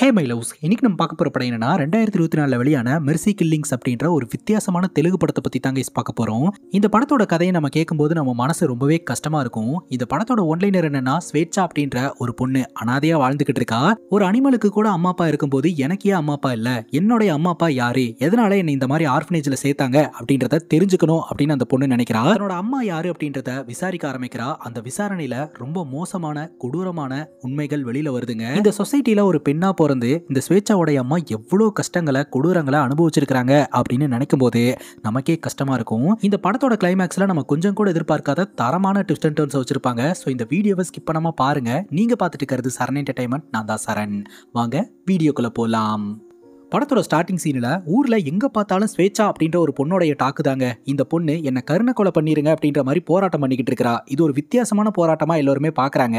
Hey my loves, இன்னைக்கு நம்ம பார்க்க போகிற படம் என்னன்னா 2024 வெளியான மெர்சி கில்லிங்ஸ் அப்படின்ற ஒரு வித்தியாசமான தெலுங்கு படத்தை பற்றி தாங்க பார்க்க போகிறோம். இந்த படத்தோட கதையை நம்ம கேட்கும்போது நம்ம மனசு ரொம்பவே கஷ்டமாக இருக்கும். இந்த படத்தோட ஒன்லைனர் என்னன்னா, ஸ்வேச்சா அப்படின்ற ஒரு பொண்ணு அனாதையாக வாழ்ந்துகிட்டு இருக்கா. ஒரு அனிமலுக்கு கூட அம்மா அப்பா இருக்கும்போது எனக்கு ஏன் அம்மா அப்பா இல்லை, என்னுடைய அம்மா அப்பா யாரு, எதனால என்னை இந்த மாதிரி ஆர்ஃபனேஜில் சேர்த்தாங்க அப்படின்றத தெரிஞ்சுக்கணும் அப்படின்னு அந்த பொண்ணு நினைக்கிறா. தன்னோட அம்மா யாரு அப்படின்றத விசாரிக்க ஆரம்பிக்கிறா. அந்த விசாரணையில ரொம்ப மோசமான கொடூரமான உண்மைகள் வெளியில வருதுங்க. இந்த சொசைட்டில ஒரு பெண்ணா பிறந்து இந்த ஸ்வேச்சாவோடைய அம்மா எவ்வளவு கஷ்டங்களை கொடூரங்களை அனுபவிச்சிருக்காங்க அப்படின்னு நினைக்கும் போது நமக்கே கஷ்டமா இருக்கும். இந்த படத்தோட கிளைமேக்ஸ்ல நம்ம கொஞ்சம் கூட எதிர்பார்க்காத தரமான ட்விஸ்ட் அண்ட் டர்ன்ஸ் வச்சிருப்பாங்க. ஸோ இந்த வீடியோவை ஸ்கிப் பண்ணாம பாருங்க. நீங்க பார்த்துட்டு இருக்கிறது சரண் என்டர்டைன்மெண்ட். நான் தான் சரண். வாங்க வீடியோக்குள்ள போலாம். படத்தோட ஸ்டார்டிங் சீனில் ஊரில் எங்கே பார்த்தாலும் ஸ்வேச்சா அப்படின்ற ஒரு பொண்ணோடைய டாக்கு தாங்க. இந்த பொண்ணு என்னை கருணை கொலை பண்ணிடுங்க அப்படின்ற மாதிரி போராட்டம் பண்ணிக்கிட்டு இருக்கிறா. இது ஒரு வித்தியாசமான போராட்டமாக எல்லோருமே பார்க்குறாங்க.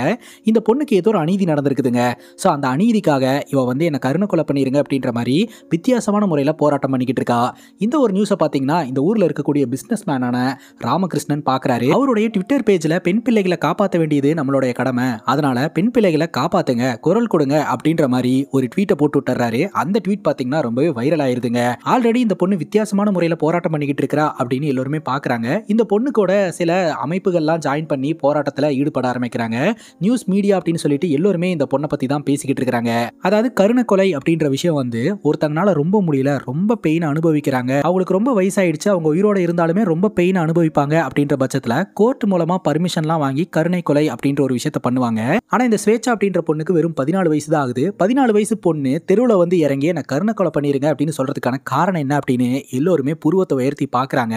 இந்த பொண்ணுக்கு ஏதோ ஒரு அநீதி நடந்திருக்குதுங்க. ஸோ அந்த அநீதிக்காக இவ வந்து என்னை கருணை கொலை பண்ணிடுங்க அப்படின்ற மாதிரி வித்தியாசமான முறையில் போராட்டம் பண்ணிக்கிட்டு இருக்கா. இந்த ஒரு நியூஸை பார்த்தீங்கன்னா இந்த ஊரில் இருக்கக்கூடிய பிஸ்னஸ் மேனான ராமகிருஷ்ணன் பார்க்குறாரு. அவருடைய ட்விட்டர் பேஜில் பெண் பிள்ளைகளை காப்பாற்ற வேண்டியது நம்மளுடைய கடமை, அதனால பெண் பிள்ளைகளை காப்பாற்றுங்க, குரல் கொடுங்க அப்படின்ற மாதிரி ஒரு ட்வீட்டை போட்டு விட்டுறாரு. அந்த ட்வீட் பார்த்தீங்கன்னா ரொம்பவே வைரல் ஆயிருதுங்க. ஆல்ரெடி இந்த பொண்ணு வித்தியாசமான முறையில் போராட்டம் பண்ணிக்கிட்டு இருக்கா அப்படின்னு எல்லாருமே பார்க்குறாங்க. இந்த பொண்ணு கூட சில அமைப்புகள்லாம் ஜாயின் பண்ணி போராட்டத்தில் ஈடுபட ஆரம்பிக்கிறாங்க. நியூஸ் மீடியா அப்படின்னு சொல்லிட்டு எல்லாருமே இந்த பொண்ணை பற்றி தான் பேசிக்கிட்டு இருக்கிறாங்க. அதாவது கருணை கொலை அப்படின்ற விஷயம் வந்து ஒருத்தங்கனால ரொம்ப முடியல, ரொம்ப பெயின் அனுபவிக்கிறாங்க, அவங்களுக்கு ரொம்ப வயசாயிடுச்சு, அவங்க உயிரோட இருந்தாலுமே ரொம்ப பெயின் அனுபவிப்பாங்க அப்படின்ற பட்சத்தில் கோர்ட் மூலமா பர்மிஷன்லாம் வாங்கி கருணை கொலை அப்படின்ற ஒரு விஷயத்த பண்ணுவாங்க. ஆனால் இந்த ஸ்வேச்சா அப்படின்ற பொண்ணுக்கு வெறும் 14 வயசு தான் ஆகுது. 14 வயசு பொண்ணு தெருவில் வந்து இறங்கி நான் கருணை கொலை பண்ணிருங்க அப்படின்னு சொல்றதுக்கான காரணம் என்ன அப்படின்னு எல்லோருமே புருவத்தை உயர்த்தி பார்க்குறாங்க.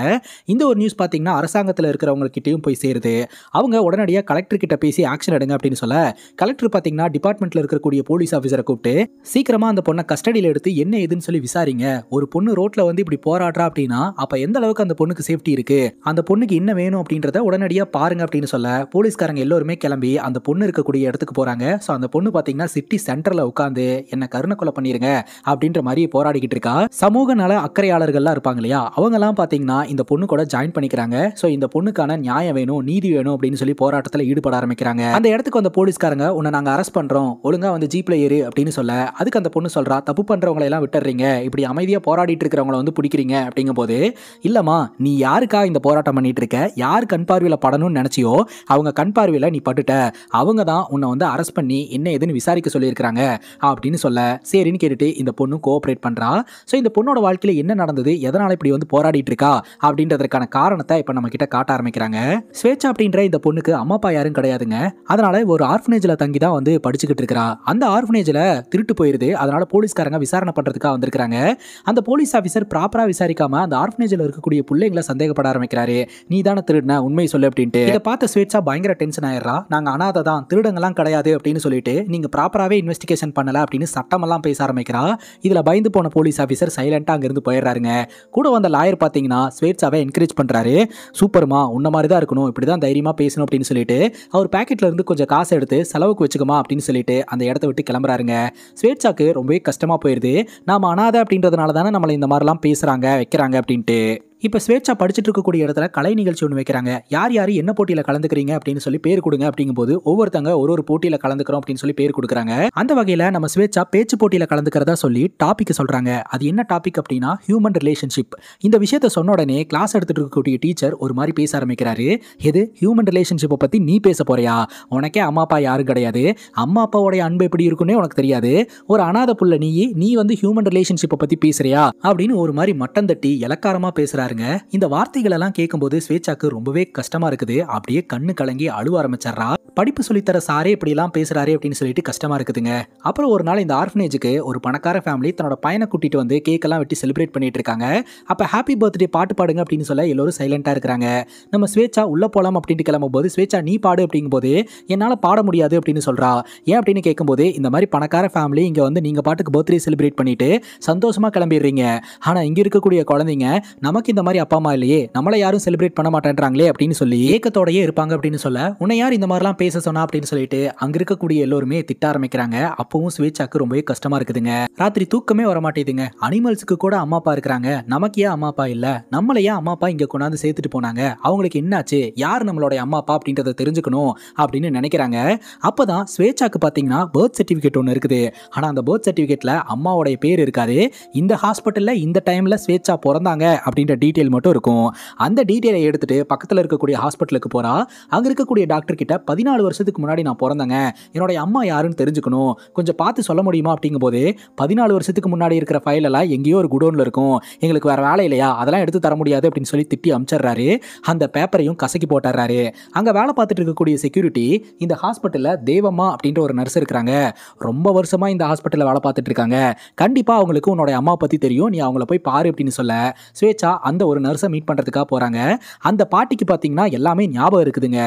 இந்த ஒரு நியூஸ் பார்த்தீங்கன்னா அரசாங்கத்தில் இருக்கிறவங்ககிட்டயும் போய் சேருது. அவங்க உடனடியாக கலெக்டர் கிட்ட பேசி ஆக்ஷன் எடுங்க அப்படின்னு சொல்ல, கலெக்டர் பார்த்தீங்கன்னா டிபார்ட்மெண்ட்ல இருக்கக்கூடிய போலீஸ் ஆஃபீஸரை கூப்பிட்டு சீக்கிரமா அந்த பொண்ணை கஸ்டடியில் எடுத்து என்ன ஏதுன்னு சொல்லி விசாரிங்க. ஒரு பொண்ணு ரோட்ல வந்து இப்படி போராடுறா அப்படின்னா அப்ப எந்த அளவுக்கு அந்த பொண்ணுக்கு சேஃப்டி இருக்கு, அந்த பொண்ணுக்கு என்ன வேணும் அப்படின்றத உடனடியாக பாருங்க அப்படின்னு சொல்ல, போலீஸ்காரங்க எல்லோருமே கிளம்பி அந்த பொண்ணு இருக்கக்கூடிய இடத்துக்கு போறாங்க. ஸோ அந்த பொண்ணு பார்த்தீங்கன்னா சிட்டி சென்டர்ல உட்காந்து என்ன கருணை கொலை பண்ணிருங்க அப்படின்ற மாதிரி போராடிக்கிட்டு இருக்கா. சமூக நல அக்கறையாளர்கள்லாம் இருப்பாங்க இல்லையா, அவங்க எல்லாம் பாத்தீங்கன்னா இந்த பொண்ணு கூட ஜாயின் பண்ணிக்கிறாங்க. சோ இந்த பொண்ணுக்கான நியாயம் வேணும், நீதி வேணும் அப்படின்னு சொல்லி போராட்டத்தில் ஈடுபட ஆரம்பிக்கிறாங்க. அந்த இடத்துக்கு வந்த போலீஸ்காரங்க உன்னை நாங்க அரெஸ்ட் பண்றோம், ஒழுங்கா வந்து ஜீப்ல ஏறு அப்படின்னு சொல்ல, அதுக்கு அந்த பொண்ணு சொல்றா தப்பு பண்றவங்களை எல்லாம் விட்டுறீங்க, இப்படி அமைதியா போராடிட்டு இருக்கிறவங்களை வந்து பிடிக்கிறீங்க அப்படிங்கும் போது, இல்லம்மா நீ யாருக்காக இந்த போராட்டம் பண்ணிட்டு இருக்க, யார் கண் பார்வையில படணும்னு நினைச்சியோ அவங்க கண் பார்வையில நீ பட்டுட்ட, அவங்க தான் உன்னை வந்து அரெஸ்ட் பண்ணி என்ன ஏதுன்னு விசாரிக்க சொல்லியிருக்காங்க அப்படின்னு சொல்ல, சரின்னு கேட்டுட்டு இந்த பொண்ணு கோஆபரேட் பண்றா. ஸோ இந்த பொண்ணோட வாழ்க்கையில என்ன நடந்தது, எதனால இப்படி வந்து போராடிட்டு இருக்கா அப்படின்றதுக்கான காரணத்தை இப்போ நம்ம கிட்ட காட்ட ஆரம்பிக்கிறாங்க. ஸ்வேச்சா அப்படின்ற இந்த பொண்ணுக்கு அம்மா அப்பா யாரும் கிடையாதுங்க. அதனால ஒரு ஆர்ஃபனேஜ்ல தங்கி தான் வந்து படிச்சுக்கிட்டு இருக்கா. அந்த ஆர்ஃபனேஜ்ல திருட்டு போயிருது. அதனால போலீஸ்காரங்க விசாரணை பண்றதுக்காக வந்திருக்காங்க. அந்த போலீஸ் ஆஃபீஸர் ப்ராப்பரா விசாரிக்காம அந்த ஆர்ஃபனேஜ்ல இருக்கக்கூடிய பிள்ளைங்களை சந்தேகப்பட ஆரம்பிக்கிறாரு. நீ தானே திருடுன, உண்மை சொல்லு அப்படின்ட்டு. இதை பார்த்த ஸ்வேச்சா பயங்கர டென்ஷன் ஆயிடுறா. நாங்க அனாதை தான், திருடங்கெல்லாம் கிடையாது அப்படின்னு சொல்லிட்டு நீங்க ப்ராப்பராகவே இன்வெஸ்டிகேஷன் பண்ணல அப்படின்னு சட்டமெல்லாம் பேச ஆரம்பிக்கிறா. இதுல பயந்து போன போலீஸ் ஆஃபீஸர் சைலண்டா அங்கிருந்து போயிடுறாருங்க. கூட வந்த லாயர் பாத்தீங்கன்னா ஸ்வேட்சாவை என்கரேஜ் பண்றாரு. சூப்பர்மா, உன்ன மாதிரி தான் இருக்கணும், இப்படிதான் தைரியமா பேசணும் அப்படின்னு சொல்லிட்டு அவர் பாக்கெட்ல இருந்து கொஞ்சம் காசு எடுத்து செலவுக்கு வச்சுக்கமா அப்படின்னு சொல்லிட்டு அந்த இடத்த விட்டு கிளம்புறாருங்க. ஸ்வேட்சாக்கு ரொம்பவே கஷ்டமா போயிருது. நாம அனாதை அப்படின்றதுனால தானே நம்மளை இந்த மாதிரிலாம் பேசுறாங்க வைக்கிறாங்க அப்படின்ட்டு. இப்போ ஸ்வேச்சா படிச்சுட்டு இருக்கக்கூடிய இடத்துல கலை நிகழ்ச்சி ஒன்று வைக்கிறாங்க. யார் யார் என்ன போட்டியில் கலந்துக்கிறீங்க அப்படின்னு சொல்லி பேர் கொடுங்க அப்படிங்கும்போது ஒவ்வொருத்தங்க ஒரு போட்டியில் கலந்துக்கிறோம் அப்படின்னு சொல்லி பேர் கொடுக்குறாங்க. அந்த வகையில் நம்ம ஸ்வேச்சா பேச்சு போட்டியில் கலந்துக்கிறதா சொல்லி டாபிக் சொல்றாங்க. அது என்ன டாபிக் அப்படின்னா ஹியூமன் ரிலேஷன்ஷிப். இந்த விஷயத்த சொன்ன உடனே கிளாஸ் எடுத்துட்டு இருக்கக்கூடிய டீச்சர் ஒரு மாதிரி பேச ஆரம்பிக்கிறாரு. எது ஹியூமன் ரிலேஷன்ஷிப்பை பத்தி நீ பேச போறியா, உனக்கே அம்மா அப்பா யாரும் கிடையாது, அம்மா அப்பாவோடைய அன்பு எப்படி இருக்குன்னே உனக்கு தெரியாது, ஒரு அனாதை புள்ள நீ வந்து ஹியூமன் ரிலேஷன்ஷிப்பை பத்தி பேசுறியா அப்படின்னு ஒரு மாதிரி மட்டம் தட்டி இலக்காரமா பேசுறாரு. இந்த வார்த்தைகள் எல்லாம் கேட்கும்போது ஸ்வேச்சாக்கு ரொம்பவே கஷ்டமா இருக்குது. அப்படியே கண்ணு கலங்கி அழுவ ஆரம்பிச்சிடுறா. படிப்பு சொல்லித்தர சாரே இப்படி எல்லாம் பேசுறாரு அப்படின்னு சொல்லிட்டு கஷ்டமா இருக்குதுங்க. அப்புறம் ஒரு நாள் இந்த ஆர்ஃபனேஜுக்கு ஒரு பணக்கார ஃபேமிலி தன்னோட பையனை கூட்டிட்டு வந்து கேக் எல்லாம் வெட்டி செலிப்ரேட் பண்ணிட்டு இருக்காங்க. அப்ப ஹாப்பி பர்த்டே பாட்டு பாடுங்க அப்படின்னு சொல்ல எல்லாரும் சைலண்டா இருக்கிறாங்க. நம்ம ஸ்வேச்சா உள்ள போலாம் அப்படின்னு கிளம்பும் போது ஸ்வேச்சா நீ பாடு அப்படிங்கும் போது என்னால பாட முடியாது அப்படின்னு சொல்றா. ஏன் அப்படின்னு கேட்கும்போது இந்த மாதிரி பணக்கார ஃபேமிலி இங்க வந்து நீங்க பாட்டுக்கு பர்த்டே செலிப்ரேட் பண்ணிட்டு சந்தோஷமா கிளம்பிடுறீங்க, ஆனா இங்க இருக்கக்கூடிய குழந்தைங்க நமக்கு இந்த இந்த மாதிரி அப்பா அம்மா இல்லையே, நம்மள யாரும் செலிப்ரேட் பண்ண மாட்டேன்றாங்களே அப்படின்னு சொல்லி ஏக்கத்தோடயே இருப்பாங்க அப்படின்னு சொல்ல, உன்னை யார் இந்த மாதிரிலாம் பேச சொன்னா அப்படின்னு சொல்லிட்டு அங்க இருக்கக்கூடிய எல்லோருமே திட்ட ஆரம்பிக்கிறாங்க. அப்பவும் ஸ்வேச்சாக்கு ரொம்பவே கஷ்டமா இருக்குதுங்க. ராத்திரி தூக்கமே வர மாட்டேதுங்க. அனிமல்ஸுக்கு கூட அம்மா அப்பா இருக்கிறாங்க, நமக்கு ஏன் அம்மா அப்பா இல்ல, நம்மள ஏன் அம்மா அப்பா இங்க கொண்டாந்து சேர்த்துட்டு போனாங்க, அவங்களுக்கு என்னாச்சு, யார் நம்மளுடைய அம்மா அப்பா அப்படின்றத தெரிஞ்சுக்கணும் அப்படின்னு நினைக்கிறாங்க. அப்பதான் ஸ்வேச்சாக்கு பாத்தீங்கன்னா பர்த் சர்டிபிகேட் ஒன்று இருக்குது. ஆனா அந்த பர்த் சர்டிபிகேட்ல அம்மாவோட பேர் இருக்காது. இந்த ஹாஸ்பிட்டல்ல இந்த டைம்ல ஸ்வேச்சா பிறந்தாங்க அப்படின்ற டீடைல் மட்டும் இருக்கும். அந்த டீடைலை எடுத்துட்டு பக்கத்துல இருக்கக்கூடிய ஹாஸ்பிட்டலுக்கு போறா. அங்க இருக்கக்கூடிய டாக்டர் கிட்ட 14 வருஷத்துக்கு முன்னாடி நான் பிறந்தேங்க, என்னோட அம்மா யாருன்னு தெரிஞ்சுக்கணும், கொஞ்சம் பார்த்து சொல்ல முடியுமா அப்படிங்கும் போது, 14 வருஷத்துக்கு முன்னாடி இருக்கிற ஃபைல் எல்லாம் எங்கேயோ ஒரு குடோன்ல இருக்கும், எங்களுக்கு வேற வேலை இல்லையா, அதெல்லாம் எடுத்து தர முடியாது அப்படின்னு சொல்லி திட்டி அமிச்சிடுறாரு. அந்த பேப்பரையும் கசக்கி போட்டுறாரு. அங்க வேலை பார்த்துட்டு இருக்கக்கூடிய செக்யூரிட்டி, இந்த ஹாஸ்பிட்டல்ல தேவம்மா அப்படின்ற ஒரு நர்ஸ் இருக்கிறாங்க, ரொம்ப வருஷமா இந்த ஹாஸ்பிட்டல்ல வேலை பார்த்துட்டு இருக்காங்க, கண்டிப்பா அவங்களுக்கு உன்னோட அம்மா பத்தி தெரியும், நீ அவங்கள போய் பாரு அப்படின்னு சொல்ல, ஸ்வேச்சா அந்த ஒரு நர்ஸை மீட் பண்றதுக்காக போறாங்க. அந்த பாட்டிக்கு பாத்தீங்கன்னா எல்லாமே ஞாபகம் இருக்குதுங்க.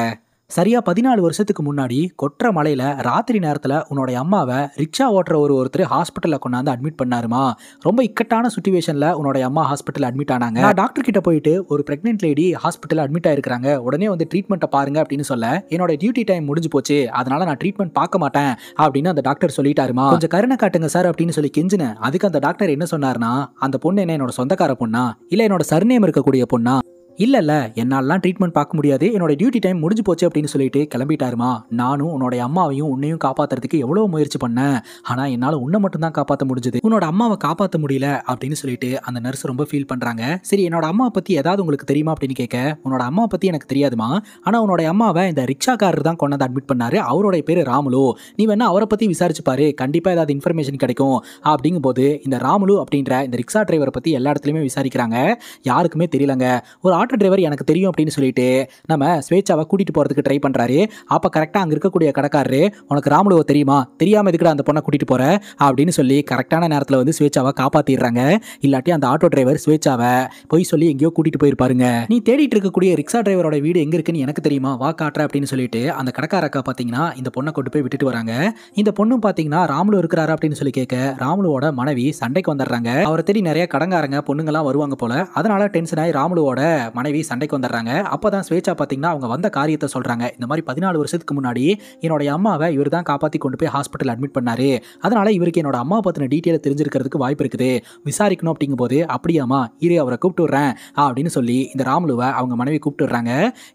சரியா 14 வருஷத்துக்கு முன்னாடி கொற்ற மலையில ராத்திரி நேரத்துல உன்னோட அம்மாவை ரிக்ஷா ஓட்டுற ஒருத்தர் ஹாஸ்பிட்டல்ல கொண்டாந்து அட்மிட் பண்ணாருமா, ரொம்ப இக்கட்டான சுச்சுவேஷன்ல உன்னோட அம்மா ஹாஸ்பிட்டல் அட்மிட் ஆனாங்க. நான் டாக்டர் கிட்ட போயிட்டு ஒரு பிரெக்னென்ட் லேடி ஹாஸ்பிட்டல் அட்மிட் ஆயிருக்காங்க, உடனே வந்து ட்ரீட்மெண்ட்டை பாருங்க அப்படின்னு சொல்ல, என்னோட டியூட்டி டைம் முடிஞ்சு போச்சு, அதனால நான் ட்ரீட்மெண்ட் பார்க்க மாட்டேன் அப்படின்னு அந்த டாக்டர் சொல்லிட்டாருமா. கொஞ்சம் கருணை காட்டுங்க சார் அப்படின்னு சொல்லி கெஞ்சினேன். அதுக்கு அந்த டாக்டர் என்ன சொன்னார்னா, அந்த பொண்ணு என்ன என்னோட சொந்தக்கார பொண்ணா இல்ல என்னோட சர்நேம் இருக்கக்கூடிய பொண்ணா, இல்ல என்னாலலாம் ட்ரீட்மெண்ட் பார்க்க முடியாது, என்னோட டியூட்டி டைம் முடிஞ்சு போச்சு அப்படின்னு சொல்லிட்டு கிளம்பிட்டாருமா. நானும் உன்னோட அம்மாவையும் உன்னையும் காப்பாத்துறதுக்கு எவ்வளவு முயற்சி பண்ணேன், ஆனா என்னால உன்னை மட்டும் தான் காப்பாற்ற முடிஞ்சது, உன்னோட அம்மாவை காப்பாற்ற முடியல அப்படின்னு சொல்லிட்டு அந்த நர்ஸ் ரொம்ப ஃபீல் பண்றாங்க. சரி, என்னோட அம்மா பத்தி ஏதாவது உங்களுக்கு தெரியுமா அப்படின்னு கேட்க, உன்னோட அம்மா பத்தி எனக்கு தெரியாதுமா, ஆனா உன்னோட அம்மாவை இந்த ரிக்ஷாக்காரர் தான் கொண்டாந்து அட்மிட் பண்ணாரு, அவரோட பேரு ராமுலு, நீ வேணா அவரை பத்தி விசாரிச்சு பாரு, கண்டிப்பா ஏதாவது இன்ஃபர்மேஷன் கிடைக்கும் அப்படிங்கும் போது, இந்த ராமுலு அப்படின்ற இந்த ரிக்ஷா டிரைவரை பத்தி எல்லா இடத்துலயுமே விசாரிக்கிறாங்க. யாருக்குமே தெரியலங்க. ஒரு ஆட்டோ டிரைவர் எனக்கு தெரியும் அப்படின்னு சொல்லிட்டு நம்ம ஸ்வேச்சாவை கூட்டிட்டு போறதுக்கு ட்ரை பண்றாரு. அப்ப கரெக்டா அங்க இருக்கக்கூடிய கடைக்காரரு, உனக்கு ராமுலுவை தெரியுமா, தெரியாம எதுக்குடா அந்த பொண்ணை கூட்டிட்டு போற அப்படின்னு சொல்லி கரெக்டான நேரத்துல வந்து ஸ்வேச்சாவை காப்பாத்திடுறாங்க. இல்லாட்டி அந்த ஆட்டோ டிரைவர் ஸ்வேச்சாவை போய் சொல்லி எங்கேயோ கூட்டிட்டு போயிருப்பாருங்க. நீ தேடிட்டு இருக்கக்கூடிய ரிக்ஷா டிரைவரோட வீடு எங்க இருக்குன்னு எனக்கு தெரியுமா, வா காட்டுற அப்படின்னு சொல்லிட்டு அந்த கடைக்காரக்கா பாத்தீங்கன்னா இந்த பொண்ணை கொண்டு போய் விட்டுட்டு வராங்க. இந்த பொண்ணும் பாத்தீங்கன்னா ராமுலு இருக்கிறாரு அப்படின்னு சொல்லி கேட்க, ராமுலுவோட மனைவி சண்டைக்கு வந்துடுறாங்க. அவரை தேடி நிறைய கடங்காரங்க பொண்ணுங்கெல்லாம் வருவாங்க போல, அதனால டென்ஷன் ஆகி ராமுலுவோட மனைவி சண்டைக்கு வந்துடுறாங்க. அப்பதான் ஸ்வேச்சா பாத்தீங்கன்னா அவங்க வந்த காரியத்தை சொல்றாங்க. இந்த மாதிரி 14 வருஷத்துக்கு முன்னாடி என்னோட அம்மாவை இவர் தான் காப்பாத்தி கொண்டு போய் ஹாஸ்பிட்டல் அட்மிட் பண்ணாரு, அதனால இவருக்கு என்னோட அம்மா பத்தின டீட்டெயில் தெரிஞ்சிருக்கிறதுக்கு வாய்ப்பு இருக்குது, விசாரிக்கணும் அப்படிங்கும் போது, அப்படியாமா இரு அவரை கூப்பிட்டு விடுறேன் அப்படின்னு சொல்லி இந்த ராமுலுவை அவங்க மனைவி கூப்பிட்டு விடுறாங்க.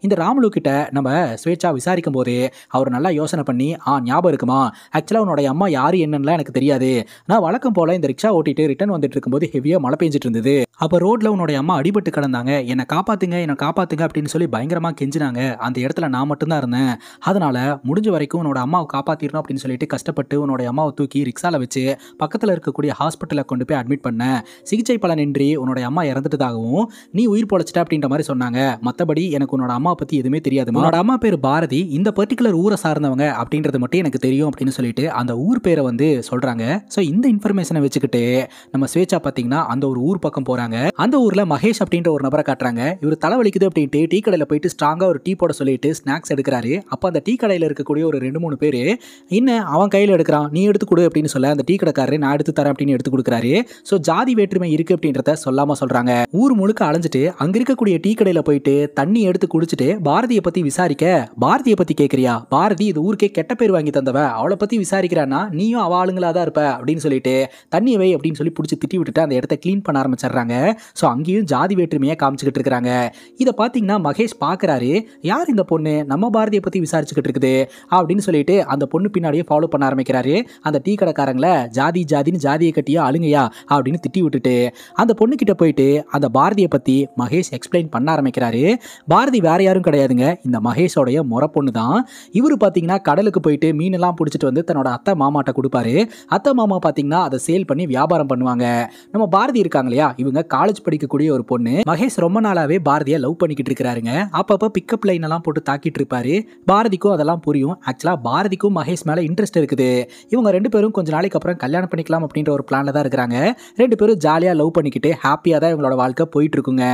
இந்த ராமுலு கிட்ட நம்ம ஸ்வேச்சா விசாரிக்கும் போது அவர் நல்லா யோசனை பண்ணி, ஞாபகம் இருக்குமா, ஆக்சுவலா உன்னோட அம்மா யாரு என்னன்னு எனக்கு தெரியாது, நான் வழக்கம் போல இந்த ரிக்ஷா ஓட்டிட்டு ரிட்டர்ன் வந்துட்டு இருக்கும்போது ஹெவியா மழை பெஞ்சிட்டு இருந்தது, அப்ப ரோட்ல உன்னோட அம்மா அடிபட்டு கிடந்தாங்க, என்னை காப்பாத்துங்க அப்படின்னு சொல்லி பயங்கரமா கெஞ்சினாங்க, அந்த இடத்துல நான் மட்டும்தான் இருந்தேன், அதனால முடிஞ்ச வரைக்கும் உன்னோட அம்மாவை காப்பாத்திரணும் அப்படின்னு சொல்லிட்டு கஷ்டப்பட்டு உன்னோட அம்மாவை தூக்கி ரிக்ஷால வச்சு பக்கத்துல இருக்கக்கூடிய ஹாஸ்பிட்டல்ல கொண்டு போய் அட்மிட் பண்ண, சிகிச்சை பலனின்றி உன்னோட அம்மா இறந்துட்டதாகவும் நீ உயிர் பொழைச்சிட்ட அப்படின்ற மாதிரி சொன்னாங்க, மத்தபடி எனக்கு உன்னோட அம்மா பத்தி எதுவுமே தெரியாது, உன்னோட அம்மா பேர் பாரதி, இந்த பர்டிகுலர் ஊரை சார்ந்தவங்க அப்படின்றது மட்டும் எனக்கு தெரியும் அப்படின்னு சொல்லிட்டு அந்த ஊர் பேரை வந்து சொல்றாங்க. சோ இந்த இன்ஃபர்மேஷனை வச்சுக்கிட்டு நம்ம ஸ்வேச்சா பாத்தீங்கன்னா அந்த ஒரு ஊர் பக்கம் போறாங்க. அந்த ஊர்ல மகேஷ் அப்படின்ற ஒரு நபரை காட்டுறாங்க. இவர் தலைவலிக்குது அப்படின்ட்டு டீ கடையில போயிட்டு ஸ்ட்ராங்கா ஒரு டீ போட சொல்லிட்டு ஸ்நாக்ஸ் எடுக்கிறாரு. அப்ப அந்த டீ கடையில இருக்கக்கூடிய ஒரு 2-3 பேரு, என்ன அவன் கையில எடுக்கிறான், நீ எடுத்து கொடு அப்படின்னு சொல்ல, அந்த டீ கடைக்காரரு நான் எடுத்து தரேன் அப்படின்னு எடுத்து கொடுக்குறாரு. சோ ஜாதி வேற்றுமை இருக்கு அப்படின்றத சொல்லாம சொல்றாங்க. ஊர் முழுக்க அலைஞ்சிட்டு அங்க இருக்கக்கூடிய டீ கடையில போயிட்டு தண்ணி எடுத்து குடிச்சிட்டு பாரதியை பத்தி விசாரிக்க, பாரதியை பத்தி கேட்கறியா, பாரதி இது ஊருக்கே கெட்ட பேர் வாங்கி தந்தவ, அவளை பத்தி விசாரிக்கிறான்னா நீயும் அவ ஆளுங்களா தான் இருப்ப அப்படின்னு சொல்லிட்டு தண்ணியை வை அப்படின்னு சொல்லி பிடிச்சி திட்டி விட்டுட்டு அந்த இடத்த கிளீன் பண்ண ஆரம்பிச்சிடுறாங்க. ஸோ அங்கேயும் ஜாதி வேற்றுமையை காமிச்சுக்கிட்டு இருக்கிறாங்க. இதை பார்த்தீங்கன்னா மகேஷ் பார்க்குறாரு, யார் இந்த பொண்ணு நம்ம பாரதியை பற்றி விசாரிச்சுக்கிட்டு இருக்குது அப்படின்னு சொல்லிட்டு அந்த பொண்ணு பின்னாடியே ஃபாலோ பண்ண ஆரம்பிக்கிறாரு. அந்த டீ கடைக்காரங்களை ஜாதின்னு ஜாதியை கட்டியா அழுங்கையா அப்படின்னு திட்டி விட்டுட்டு அந்த பொண்ணுக்கிட்ட போயிட்டு அந்த பாரதியை பற்றி மகேஷ் எக்ஸ்பிளைன் பண்ண ஆரம்பிக்கிறாரு. பாரதி வேற யாரும் கிடையாதுங்க, இந்த மகேஷோடைய முறை பொண்ணு தான். இவரு பார்த்தீங்கன்னா கடலுக்கு போயிட்டு மீனெல்லாம் பிடிச்சிட்டு வந்து தன்னோட அத்தை மாமாட்ட கொடுப்பாரு. அத்தை மாமா பார்த்தீங்கன்னா அதை சேல் பண்ணி வியாபாரம் பண்ணுவாங்க. நம்ம பாரதி இருக்காங்க இல்லையா, இவங்க காலேஜ் படிக்கக்கூடிய ஒரு பொண்ணு. மகேஷ் ரொம்ப நாளாவே பாரதியை லவ் பண்ணிக்கிட்டு இருக்கிறாருங்க. அப்பப்போ பிக்கப் லைன் எல்லாம் போட்டு தாக்கிட்டு இருப்பாரு. பாரதிக்கும் அதெல்லாம் புரியும். ஆக்சுவலா பாரதிக்கும் மகேஷ் மேல இன்ட்ரெஸ்ட் இருக்குது. இவங்க 2 பேரும் கொஞ்ச நாளைக்கு அப்புறம் கல்யாணம் பண்ணிக்கலாம் அப்படின்ற ஒரு பிளான்ல தான் இருக்கிறாங்க. 2 பேரும் ஜாலியா லவ் பண்ணிக்கிட்டு ஹாப்பியா தான் இவங்களோட வாழ்க்கை போயிட்டு இருக்குங்க.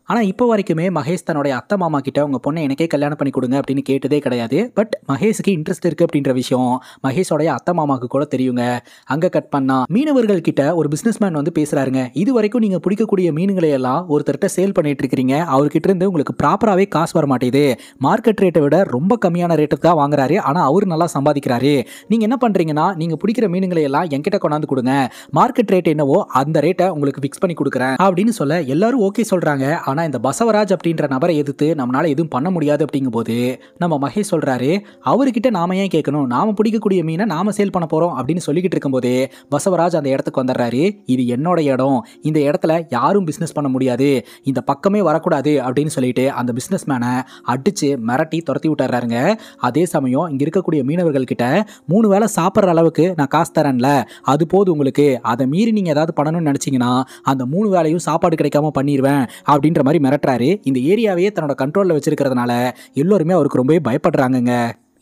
ஆனால் இப்போ வரைக்குமே மகேஷ் தன்னுடைய அத்தை மாமா கிட்ட உங்கள் பொண்ணை எனக்கே கல்யாணம் பண்ணி கொடுங்க அப்படின்னு கேட்டதே கிடையாது. பட் மகேஷுக்கு இன்ட்ரெஸ்ட் இருக்குது அப்படின்ற விஷயம் மகேஷோடைய அத்தை மாமாவுக்கு கூட தெரியுங்க. அங்கே கட் பண்ணா மீனவர்கள் கிட்ட ஒரு பிஸ்னஸ் மேன் வந்து பேசுகிறாருங்க. இது வரைக்கும் நீங்கள் பிடிக்கக்கூடிய மீன்களை எல்லாம் ஒருத்தர்கிட்ட சேல் பண்ணிட்டு இருக்கிறீங்க. அவர்கிட்ட இருந்து உங்களுக்கு ப்ராப்பராகவே காசு வர மாட்டேது. மார்க்கெட் ரேட்டை விட ரொம்ப கம்மியான ரேட்டுக்கு தான் வாங்குறாரு. ஆனால் அவர் நல்லா சம்பாதிக்கிறாரு. நீங்கள் என்ன பண்ணுறீங்கன்னா நீங்கள் பிடிக்கிற மீன்களை எல்லாம் என்கிட்ட கொண்டாந்து கொடுங்க. மார்க்கெட் ரேட் என்னவோ அந்த ரேட்டை உங்களுக்கு ஃபிக்ஸ் பண்ணி கொடுக்குறேன் அப்படின்னு சொல்ல எல்லாரும் ஓகே சொல்கிறாங்க. ஆனால் இந்த பசவராஜ் அப்படின்ற நபரை எதிர்த்து நம்மளால எதுவும் பண்ண முடியாது. அப்படிங்கும்போது நம்ம மகேஷ் சொல்றாரு, அவர்கிட்ட நாம ஏன் கேட்கணும், நாம பிடிக்கக்கூடிய மீனை நாம சேல் பண்ண போறோம் அப்படின்னு சொல்லிக்கிட்டு இருக்கும்போது பசவராஜ் அந்த இடத்துக்கு வந்துடுறாரு. இது என்னோட இடம், இந்த இடத்துல யாரும் பிசினஸ் பண்ண முடியாது, இந்த பக்கமே வரக்கூடாது அப்படின்னு சொல்லிட்டு அந்த பிசினஸ் மேனை அடிச்சு மிரட்டி துரத்தி விட்டுறாருங்க. அதே சமயம் இங்க இருக்கக்கூடிய மீனவர்கள் கிட்ட 3 வேளை சாப்பிட்ற அளவுக்கு நான் காசு தரேன்ல, அது போது உங்களுக்கு, அதை மீறி நீங்க ஏதாவது பண்ணணும்னு நினைச்சீங்கன்னா அந்த 3 வேளையும் சாப்பாடு கிடைக்காம பண்ணிடுவேன் அப்படின்ற மாதிரி மிரட்டுறாரு. இந்த ஏரியாவையே தன்னோட கண்ட்ரோல்ல வச்சிருக்கிறதுனால எல்லோருமே அவருக்கு ரொம்பவே பயப்படுறாங்க.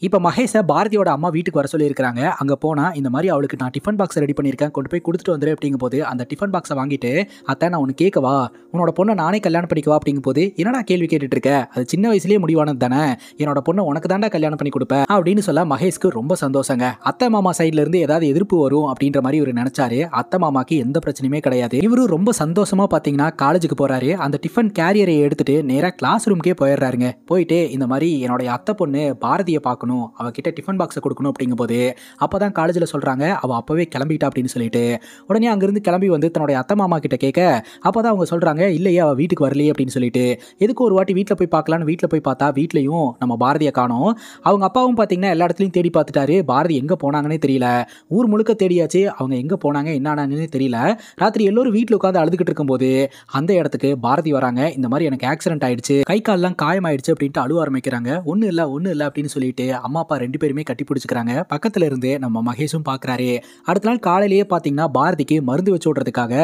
இப்போ மகேஷை பாரதியோட அம்மா வீட்டுக்கு வர சொல்லியிருக்காங்க. அங்கே போனால் இந்த மாதிரி அவளுக்கு நான் டிஃபன் பாக்ஸ் ரெடி பண்ணியிருக்கேன், கொண்டு போய் கொடுத்துட்டு வந்துரு அப்படிங்கும்போது அந்த டிஃபன் பாக்ஸை வாங்கிட்டு, அத்தை நான் உனக்கு கேட்கவா, உன்னோட பொண்ணை நானே கல்யாணம் பண்ணிக்குவா அப்படிங்கும்போது, என்னடா கேள்வி கேட்டுட்டு இருக்க, அது சின்ன வயசுலேயே முடிவானது தானே, என்னோட பொண்ணை உனக்கு தாண்டா கல்யாணம் பண்ணி கொடுப்பேன் அப்படின்னு சொல்ல மகேஷ்க்கு ரொம்ப சந்தோஷங்க. அத்தை மாமா சைட்ல இருந்து ஏதாவது எதிர்ப்பு வரும் அப்படின்ற மாதிரி இவர் நினைச்சாரு. அத்தை மாமாக்கு எந்த பிரச்சனையுமே கிடையாது. இவரு ரொம்ப சந்தோஷமா பார்த்தீங்கன்னா காலேஜுக்கு போறாரு. அந்த டிஃபன் கேரியரை எடுத்துட்டு நேராக கிளாஸ் ரூம்க்கே போயிடுறாருங்க. போயிட்டு இந்த மாதிரி என்னோட அத்தை பொண்ணு பாரதியை பார்க்கணும், அவகிட்ட டிஃபன் பாக்ஸை கொடுக்கணும் அப்படிங்கும்போது அப்பதான் காலேஜில் சொல்றாங்க அவள் அப்பவே கிளம்பிட்டா அப்படின்னு சொல்லிட்டு. உடனே அங்கிருந்து கிளம்பி வந்து தன்னுடைய அத்தை மாமா கிட்ட கேட்க அப்பதான் அவங்க சொல்றாங்க, இல்லையே அவள் வீட்டுக்கு வரலையே அப்படின்னு சொல்லிட்டு. எதுக்கு ஒரு வாட்டி வீட்டில் போய் பார்க்கலான்னு வீட்டில் போய் பார்த்தா வீட்லையும் நம்ம பாரதியை காணோம். அவங்க அப்பாவும் பார்த்தீங்கன்னா எல்லா இடத்துலையும் தேடி பார்த்துட்டாரு. பாரதி எங்கே போனாங்கன்னே தெரியல. ஊர் முழுக்க தேடியாச்சு, அவங்க எங்கே போனாங்க என்ன ஆனாங்கன்னே தெரியல. ராத்திரி எல்லோரும் வீட்டில் உட்காந்து அழுதுகிட்டு இருக்கும்போது அந்த இடத்துக்கு பாரதி வராங்க. இந்த மாதிரி எனக்கு ஆக்சிடென்ட் ஆயிடுச்சு, கை கால்லாம் காயமாயிடுச்சு அப்படின்ட்டு அழுவ ஆரம்பிக்கிறாங்க. ஒன்றும் இல்லை அப்படின்னு சொல்லிட்டு அம்மா அப்பா 2 பேருமே கட்டி பிடிச்சிக்கிறாங்க. பக்கத்துல இருந்து நம்ம மகேஷும் பாக்குறாரு. அடுத்த நாள் காலையிலேயே பாத்தீங்கன்னா பாரதிக்கு மருந்து வச்சு விடுறதுக்காக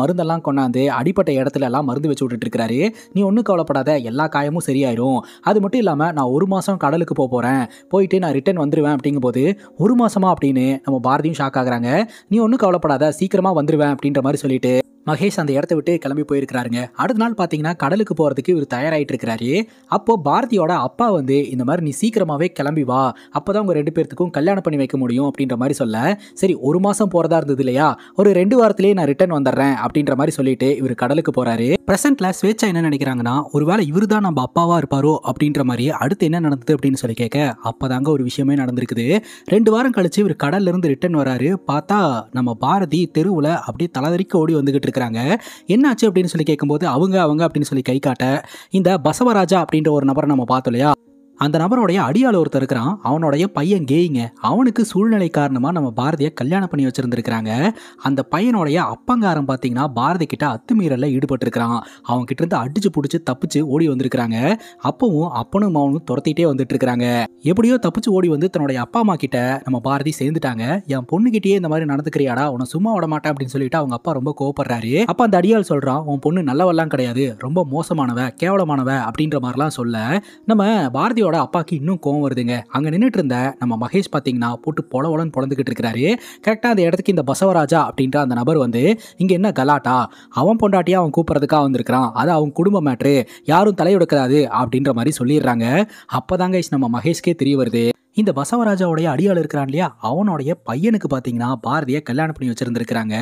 மருந்தெல்லாம் கொண்டாந்து அடிப்பட்ட இடத்துல எல்லாம் மருந்து வச்சு விட்டுட்டு இருக்காரு. நீ ஒன்றும் கவலைப்படாத, எல்லா காயமும் சரியாயிரும். அது மட்டும் இல்லாம நான் 1 மாசம் கடலுக்கு போறேன், போயிட்டு நான் ரிட்டர்ன் வந்துருவேன் அப்படிங்கும்போது 1 மாசமா அப்படின்னு நம்ம பாரதியும் ஷாக் ஆகுறாங்க. நீ ஒன்றும் கவலைப்படாத, சீக்கிரமா வந்துருவேன் அப்படின்ற மாதிரி சொல்லிட்டு மகேஷ் அந்த இடத்த விட்டு கிளம்பி போயிருக்கிறாருங்க. அடுத்த நாள் பார்த்தீங்கன்னா கடலுக்கு போகிறதுக்கு இவர் தயாராகிட்டு இருக்கிறாரு. அப்போ பாரதியோட அப்பா வந்து இந்த மாதிரி நீ சீக்கிரமாகவே கிளம்பி வா, அப்போதான் உங்கள் 2 பேர்த்துக்கும் கல்யாணம் பண்ணி வைக்க முடியும் அப்படின்ற மாதிரி சொல்ல, சரி 1 மாதம் போகிறதா இருந்தது இல்லையா, ஒரு 2 வாரத்திலேயே நான் ரிட்டர்ன் வந்துடுறேன் அப்படின்ற மாதிரி சொல்லிட்டு இவர் கடலுக்கு போகிறாரு. ப்ரெசென்ட்ல ஸ்வேச்சா என்ன நினைக்கிறாங்கன்னா, ஒருவேளை இவர் தான் நம்ம அப்பாவா இருப்பாரோ அப்படின்ற மாதிரி. அடுத்து என்ன நடந்தது அப்படின்னு சொல்லி கேட்க அப்போதாங்க ஒரு விஷயமே நடந்திருக்குது. 2 வாரம் கழிச்சு இவர் கடல்ல இருந்து ரிட்டர்ன் வராரு. பார்த்தா நம்ம பாரதி தெருவில் அப்படியே தலதறிக்க ஓடி வந்துகிட்டு இருக்கு. என்னாச்சு அப்படின்னு சொல்லி கேட்கும்போது அவங்க அப்படின்னு சொல்லி கை காட்ட இந்த பசவராஜா அப்படின்ற ஒரு நபரை நம்ம பார்த்தோம் இல்லையா, அந்த நபருடைய அடியாள் ஒருத்தர் இருக்கிறான். அவனுடைய பையன் கேயிங்க. அவனுக்கு சூழ்நிலை காரணமாக நம்ம பாரதியை கல்யாணம் பண்ணி வச்சிருந்துருக்கிறாங்க. அந்த பையனுடைய அப்பங்காரம் பார்த்தீங்கன்னா பாரதி கிட்ட அத்துமீறலில் ஈடுபட்டிருக்கிறான். அவங்க கிட்ட இருந்து அடிச்சு பிடிச்சி தப்பிச்சு ஓடி வந்திருக்கிறாங்க. அப்பவும் அப்பனும் அவனும் துரத்திட்டே வந்துட்டு இருக்கிறாங்க. எப்படியோ தப்பிச்சு ஓடி வந்து தன்னுடைய அப்பா அம்மா கிட்ட நம்ம பாரதி சேர்ந்துட்டாங்க. என் பொண்ணுகிட்டயே இந்த மாதிரி நடந்துக்கிறியாடா, உன்னை சும்மா விட மாட்டேன் அப்படின்னு சொல்லிட்டு அவங்க அப்பா ரொம்ப கோவப்படுறாரு. அப்ப அந்த அடியாள் சொல்றான், உன் பொண்ணு நல்லவெல்லாம் கிடையாது, ரொம்ப மோசமானவ கேவலமானவ அப்படின்ற மாதிரிலாம் சொல்ல நம்ம பாரதியோட அப்பாக்கு இன்னும் கோவம் வருதுங்க. அங்க நின்றுட்டு இருந்த நம்ம மகேஷ் பாத்தீங்கன்னா போட்டு பொலவலன்னு பொழந்துகிட்டு இருக்காரு. கரெக்டா அந்த இடத்துக்கு இந்த பசவராஜா அப்படின்ற அந்த நபர் வந்து, இங்க என்ன கலாட்டா, அவன் பொண்டாட்டியா அவன் கூப்பிடுறதுக்காக வந்திருக்கிறான், அது அவன் குடும்ப மேட்ரு, யாரும் தலையெடுக்காது அப்படின்ற மாதிரி சொல்லிடுறாங்க. அப்பதாங்க நம்ம மகேஷ்கே தெரிய வருது, இந்த பசவராஜாவுடைய அடியாள் இருக்கிறான் இல்லையா, அவனுடைய பையனுக்கு பார்த்தீங்கன்னா பாரதியை கல்யாணம் பண்ணி வச்சிருந்துருக்கிறாங்க.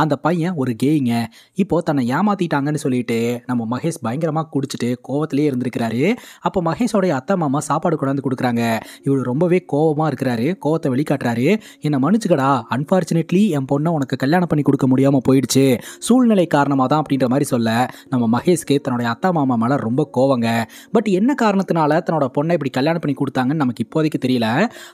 அந்த பையன் ஒரு கேயிங்க. இப்போ தன்னை ஏமாத்திட்டாங்கன்னு சொல்லிட்டு நம்ம மகேஷ் பயங்கரமாக குடிச்சிட்டு கோவத்திலேயே இருந்திருக்கிறாரு. அப்போ மகேஷோடைய அத்தை மாமா சாப்பாடு கொண்டாந்து கொடுக்குறாங்க. இவர் ரொம்பவே கோவமாக இருக்கிறாரு, கோவத்தை வெளிக்காட்டுறாரு. என்னை மன்னிச்சுக்கடா, அன்ஃபார்ச்சுனேட்லி என் பொண்ணை உனக்கு கல்யாணம் பண்ணி கொடுக்க முடியாமல் போயிடுச்சு, சூழ்நிலை காரணமாக தான் அப்படின்ற மாதிரி சொல்ல நம்ம மகேஷ்க்கு தன்னுடைய அத்தை மாமா மேலே ரொம்ப கோவங்க. பட் என்ன காரணத்தினால தன்னோட பொண்ணை இப்படி கல்யாணம் பண்ணி கொடுத்தாங்கன்னு நமக்கு இப்போதைக்கு தெரியல.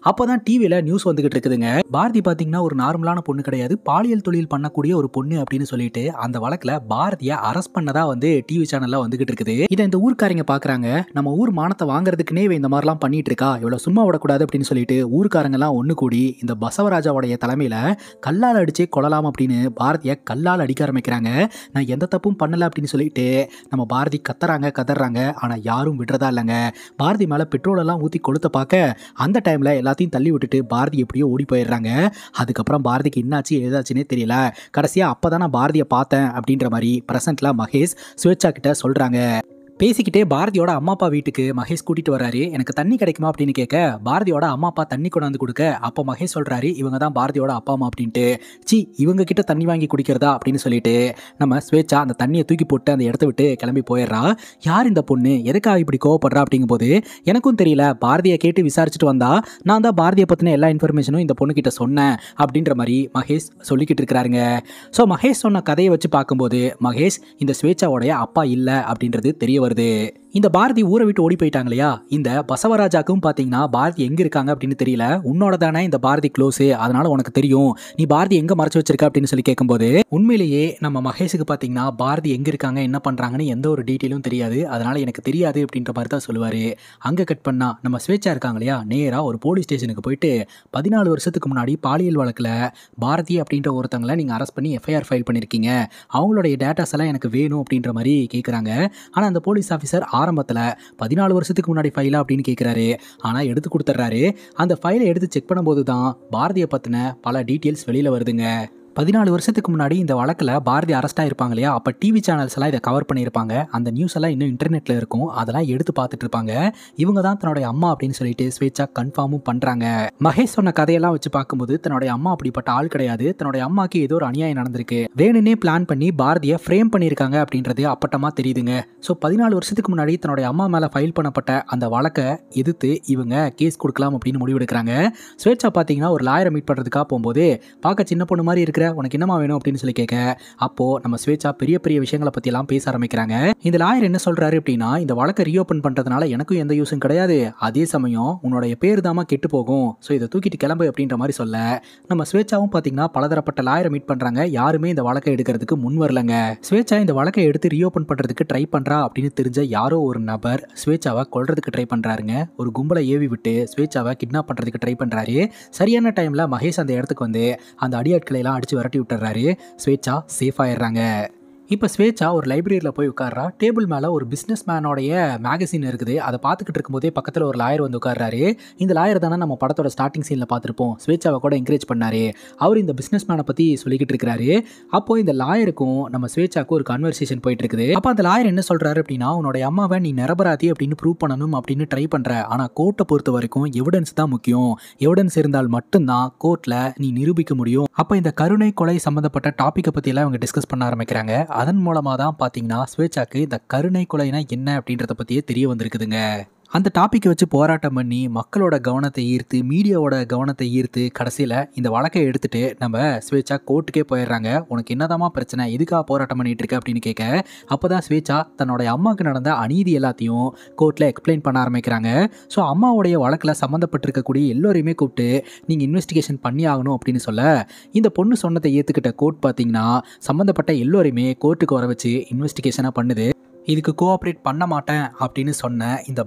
அப்பதான் டிவில நியூஸ் வந்துகிட்டு இருக்குதுங்க. பாரதி பாத்தீங்கன்னா ஒரு நார்மலான பொண்ணு கிடையாது, பாலியல் தொழில் பண்ணக்கூடிய ஒரு பொண்ணு அப்படின்னு சொல்லிட்டு அந்த வழக்குல பாரதியை அரெஸ்ட் பண்ணதா வந்து டிவி சேனல்ல வந்துகிட்டு இருக்குது. இதை இந்த ஊர்க்காரங்க பாக்குறாங்க, நம்ம ஊர் மானத்தை வாங்குறதுக்குனே இந்த மாதிரிலாம் பண்ணிட்டு இருக்கா, இவ்வளவு சும்மா விடக்கூடாது அப்படின்னு சொல்லிட்டு ஊர்க்காரங்க எல்லாம் ஒண்ணு கூடி இந்த பசவராஜாவுடைய தலைமையில கல்லால் அடிச்சே கொள்ளலாம் அப்படின்னு பாரதியை கல்லால் அடிக்க ஆரம்பிக்கிறாங்க. நான் எந்த தப்பும் பண்ணல அப்படின்னு சொல்லிட்டு நம்ம பாரதி கதறாங்க. ஆனா யாரும் விடுறதா இல்லைங்க. பாரதி மேல பெட்ரோல் எல்லாம் ஊத்தி கொளுத்த பார்க்க அந்த அந்த டைமில் எல்லாத்தையும் தள்ளி விட்டுட்டு பாரதி எப்படியோ ஓடி போயிடுறாங்க. அதுக்கப்புறம் பாரதிக்கு என்னாச்சு ஏதாச்சுன்னே தெரியல. கடைசியாக அப்போ தான் நான் பாரதியை பார்த்தேன் அப்படின்ற மாதிரி ப்ரெசென்ட்டில் மகேஷ் ஸ்வேச்சா கிட்ட சொல்கிறாங்க. பேசிக்கிட்டே பாரதியோட அம்மா அப்பா வீட்டுக்கு மகேஷ் கூட்டிட்டு வர்றாரு. எனக்கு தண்ணி கிடைக்குமா அப்படின்னு கேட்க பாரதியோட அம்மா அப்பா தண்ணி கொண்டாந்து கொடுக்க அப்போ மகேஷ் சொல்றாரு இவங்க தான் பாரதியோட அப்பா அம்மா அப்படின்ட்டு. சி இவங்க கிட்ட தண்ணி வாங்கி குடிக்கிறதா அப்படின்னு சொல்லிட்டு நம்ம ஸ்வேச்சா அந்த தண்ணியை தூக்கி போட்டு அந்த இடத்த விட்டு கிளம்பி போயிடுறா. யார் இந்த பொண்ணு, எதுக்காக இப்படி கோவப்படுறா அப்படிங்கும்போது எனக்கும் தெரியல, பாரதியை கேட்டு விசாரிச்சுட்டு வந்தா நான் தான் பாரதியை பற்றின எல்லா இன்ஃபர்மேஷனும் இந்த பொண்ணு கிட்ட சொன்னேன் அப்படின்ற மாதிரி மகேஷ் சொல்லிக்கிட்டு இருக்கிறாருங்க. ஸோ மகேஷ் சொன்ன கதையை வச்சு பார்க்கும்போது மகேஷ் இந்த ஸ்வேச்சாவோடைய அப்பா இல்லை அப்படின்றது தெரிய வருது. இந்த பாரதி ஊரை விட்டு ஓடி போயிட்டாங்க இல்லையா, இந்த பசவராஜாக்கும் பார்த்தீங்கன்னா பாரதி எங்க இருக்காங்க அப்படின்னு தெரியல. உன்னோட தானே இந்த பாரதி க்ளோஸு, அதனால உனக்கு தெரியும், நீ பாரதி எங்க மறைச்சு வச்சிருக்க அப்படின்னு சொல்லி கேட்கும்போது உண்மையிலேயே நம்ம மகேஷுக்கு பார்த்தீங்கன்னா பாரதி எங்க இருக்காங்க என்ன பண்றாங்கன்னு எந்த ஒரு டீட்டெயிலும் தெரியாது, அதனால எனக்கு தெரியாது அப்படின்ற மாதிரி தான் சொல்லுவாரு. அங்க கட் பண்ணா நம்ம ஸ்வேச்சா இருக்காங்க இல்லையா, நேரா ஒரு போலீஸ் ஸ்டேஷனுக்கு போயிட்டு 14 வருஷத்துக்கு முன்னாடி பாலியல் வழக்கில் பாரதி அப்படின்ற ஒருத்தங்களை நீங்க அரெஸ்ட் பண்ணி எஃப்ஐஆர் ஃபைல் பண்ணிருக்கீங்க, அவங்களுடைய டேட்டாஸ் எல்லாம் எனக்கு வேணும் அப்படின்ற மாதிரி கேட்குறாங்க. ஆனால் அந்த போலீஸ் ஆஃபீஸர் ஆரம்பத்தில் 14 வருஷத்துக்கு முன்னாடி ஃபைலா அப்படின்னு கேட்குறாரு. ஆனால் எடுத்து கொடுத்துட்றாரு. அந்த ஃபைலை எடுத்து செக் பண்ணும்போது தான் பாரதியை பற்றின பல டீட்டெயில்ஸ் வெளியில் வருதுங்க. 14 வருஷத்துக்கு முன்னாடி இந்த வழக்கில் பாரதி அரெஸ்ட் ஆகிருப்பாங்க இல்லையா, அப்போ டிவி சேனல்ஸ் எல்லாம் இதை கவர் பண்ணியிருப்பாங்க. அந்த நியூஸ் எல்லாம் இன்னும் இன்டர்நெட்டில் இருக்கும், அதெல்லாம் எடுத்து பார்த்துட்டு இருப்பாங்க. இவங்க தான் தன்னுடைய அம்மா அப்படின்னு சொல்லிட்டு ஸ்வேச்சா கன்ஃபார்மும் பண்ணுறாங்க. மகேஷ் சொன்ன கதையெல்லாம் வச்சு பார்க்கும்போது தன்னுடைய அம்மா அப்படிப்பட்ட ஆள் கிடையாது. தன்னுடைய அம்மாவுக்கு ஏதோ ஒரு அநியாயம் நடந்திருக்கு, வேணுன்னே பிளான் பண்ணி பாரதியை ஃப்ரேம் பண்ணியிருக்காங்க அப்படின்றது அப்பட்டமாக தெரியுதுங்க. ஸோ 14 வருஷத்துக்கு முன்னாடி தன்னுடைய அம்மா மேலே ஃபைல் பண்ணப்பட்ட அந்த வழக்கை எதிர்த்து இவங்க கேஸ் கொடுக்கலாம் அப்படின்னு முடிவெடுக்கிறாங்க. ஸ்வேச்சா பார்த்தீங்கன்னா ஒரு லாயரை மீட் பண்ணுறதுக்காக போகும்போது பார்க்க சின்ன பொண்ணு மாதிரி இருக்கிற உனக்கு என்னமா வேணும் அப்படின்னு சொல்லி கேட்க அப்போ நம்ம ஸ்வேச்சா பெரிய பெரிய விஷயங்களை பத்தி எல்லாம் பேச ஆரம்பிக்கிறாங்க. இந்த லாயர் என்ன சொல்றாரு அப்படின்னா, இந்த வழக்கை ரீஓபன் பண்றதுனால எனக்கும் எந்த யூஸும் கிடையாது, அதே சமயம் உன்னுடைய பேர் தாமா கெட்டு போகும், ஸோ இதை தூக்கிட்டு கிளம்பு அப்படின்ற மாதிரி சொல்ல நம்ம ஸ்வேச்சாவும் பார்த்தீங்கன்னா பலதரப்பட்ட லாயரை மீட் பண்றாங்க. யாருமே இந்த வழக்கை எடுக்கிறதுக்கு முன் வரலங்க. ஸ்வேச்சா இந்த வழக்கை எடுத்து ரீஓபன் பண்றதுக்கு ட்ரை பண்றா அப்படின்னு தெரிஞ்ச யாரோ ஒரு நபர் ஸ்வேச்சாவை கொல்றதுக்கு ட்ரை பண்றாருங்க. ஒரு கும்பலை ஏவி விட்டு ஸ்வேச்சாவை கிட்னாப் பண்றதுக்கு ட்ரை பண்றாரு. சரியான டைம்ல மகேஷ் அந்த இடத்துக்கு வந்து அந்த அடியாட்களை எல்லாம் அடிச்சு விரட்டி விட்டுறாரு. ஸ்வேச்சா சேஃப் ஆயிடுறாங்க. இப்போ ஸ்வேச்சா ஒரு லைப்ரரியில் போய் உட்கார்றா. டேபிள் மேலே ஒரு பிஸ்னஸ் மேனோடைய மேகசின் இருக்குது. அதை பார்த்துக்கிட்டு இருக்கும்போதே பக்கத்தில் ஒரு லாயர் வந்து உட்கார்றாரு. இந்த லாயர் தானே நம்ம படத்தோட ஸ்டார்டிங் சீனில் பார்த்துருப்போம், ஸ்வேச்சாவை கூட என்கரேஜ் பண்ணாரு. அவர் இந்த பிஸ்னஸ் மேனை பற்றி சொல்லிக்கிட்டு இருக்கிறாரு. அப்போ இந்த லாயருக்கும் நம்ம ஸ்வேச்சாவுக்கும் ஒரு கான்வர்சேஷன் போயிட்டு இருக்குது. அப்போ அந்த லாயர் என்ன சொல்றாரு அப்படின்னா, உன்னோட அம்மாவை நீ நிரபராதி அப்படின்னு ப்ரூவ் பண்ணணும் அப்படின்னு ட்ரை பண்ற, ஆனால் கோர்ட்டை பொறுத்த வரைக்கும் எவிடன்ஸ் தான் முக்கியம், எவிடன்ஸ் இருந்தால் மட்டும்தான் கோர்ட்டில் நீ நிரூபிக்க முடியும். அப்போ இந்த கருணை கொலை சம்மந்தப்பட்ட டாப்பிக்கை பற்றியெல்லாம் அவங்க டிஸ்கஸ் பண்ண ஆரம்பிக்கிறாங்க. அதன் மூலமாக தான் பார்த்தீங்கன்னா ஸ்வேச்சாக்கு இந்த கருணை கொலைனா என்ன அப்படின்றத பற்றியே தெரிய வந்திருக்குதுங்க. அந்த டாப்பிக்கை வச்சு போராட்டம் பண்ணி மக்களோட கவனத்தை ஈர்த்து மீடியாவோட கவனத்தை ஈர்த்து கடைசியில் இந்த வழக்கை எடுத்துட்டு நம்ம ஸ்வேச்சா கோர்ட்டுக்கே போயிடுறாங்க. உனக்கு என்னதாம்மா பிரச்சனை, எதுக்காக போராட்டம் பண்ணிட்டு இருக்க அப்படின்னு கேட்க அப்போ தான் ஸ்வேச்சா தன்னோட அம்மாவுக்கு நடந்த அநீதி எல்லாத்தையும் கோர்ட்டில் எக்ஸ்பிளைன் பண்ண ஆரம்பிக்கிறாங்க. ஸோ அம்மாவுடைய வழக்கில் சம்மந்தப்பட்டிருக்கக்கூடிய எல்லோரையுமே கூப்பிட்டு நீங்கள் இன்வெஸ்டிகேஷன் பண்ணி ஆகணும் அப்படின்னு சொல்ல இந்த பொண்ணு சொன்னதை ஏற்றுக்கிட்ட கோர்ட் பார்த்தீங்கன்னா சம்மந்தப்பட்ட எல்லோரையுமே கோர்ட்டுக்கு வர வச்சு இன்வெஸ்டிகேஷனாக பண்ணுது. இதுக்கு கோஆப்ரேட் பண்ண மாட்டேன் அப்படின்னு சொன்ன இந்த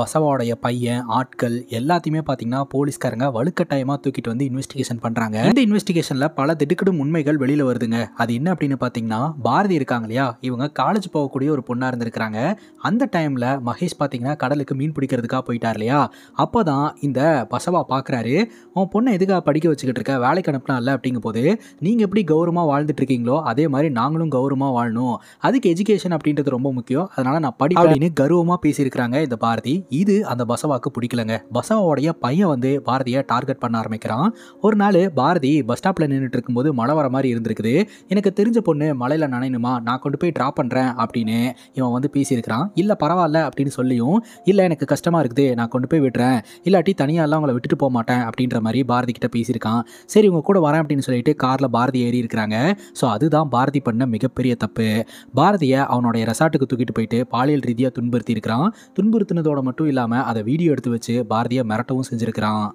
பசவாவுடைய பையன் ஆட்கள் எல்லாத்தையுமே பார்த்தீங்கன்னா போலீஸ்காரங்க வலுக்கட்டாயமாக தூக்கிட்டு வந்து இன்வெஸ்டிகேஷன் பண்ணுறாங்க. இந்த இன்வெஸ்டிகேஷனில் பல திடுக்கிடும் உண்மைகள் வெளியில் வருதுங்க. அது என்ன அப்படின்னு பார்த்தீங்கன்னா, பாரதி இருக்காங்க இல்லையா, இவங்க காலேஜ் போகக்கூடிய ஒரு பொண்ணாக இருந்திருக்கிறாங்க. அந்த டைமில் மகேஷ் பார்த்தீங்கன்னா கடலுக்கு மீன் பிடிக்கிறதுக்காக போயிட்டார் இல்லையா, அப்போ தான் இந்த பசவா பார்க்குறாரு. உன் பொண்ணை எதுக்காக படிக்க வச்சுக்கிட்டு இருக்க, வேலைக்கு அனுப்பினா இல்லை அப்படிங்கும் போது நீங்கள் எப்படி கௌரவமாக வாழ்ந்துட்டு இருக்கீங்களோ அதே மாதிரி நாங்களும் கௌரவமாக வாழணும், அதுக்கு எஜுகேஷன் அப்படின்றது ரொம்ப முக்கியம், அதனால நான் படிப்பேன் அப்படின்னு கர்வமா பேசியிருக்கிறாங்க இந்த பாரதி. இது அந்த பசவாக்கு பிடிக்கலங்க. பசவாவுடைய பையன் வந்து பாரதியை டார்கெட் பண்ண ஆரம்பிக்கிறான். ஒரு நாள் பாரதி பஸ் ஸ்டாப்ல நின்றுட்டு இருக்கும்போது மழை வர மாதிரி இருந்திருக்குது. எனக்கு தெரிஞ்ச பொண்ணு மழையில நனையணுமா, நான் கொண்டு போய் டிராப் பண்றேன் அப்படின்னு இவன் வந்து பேசியிருக்கிறான். இல்ல பரவாயில்ல அப்படின்னு சொல்லியும், இல்ல எனக்கு கஷ்டமா இருக்குது நான் கொண்டு போய் விடுறேன், இல்லாட்டி தனியாலாம் அவங்களை விட்டுட்டு போக மாட்டேன் அப்படின்ற மாதிரி பாரதி கிட்ட பேசியிருக்கான். சரி உங்க கூட வரேன் அப்படின்னு சொல்லிட்டு கார்ல பாரதி ஏறி இருக்கிறாங்க. ஸோ அதுதான் பாரதி பண்ண மிகப்பெரிய தப்பு. பாரதியை அவனுடைய ரெசார்ட்டுக்கு தூக்கிட்டு போயிட்டு பாலியல் ரீதியாக துன்புறுத்தி இருக்கிறான். துன்புறுத்தினதோட மட்டும் இல்லாமல் அதை வீடியோ எடுத்து வச்சு பாரதியை மிரட்டவும் செஞ்சிருக்கிறான்.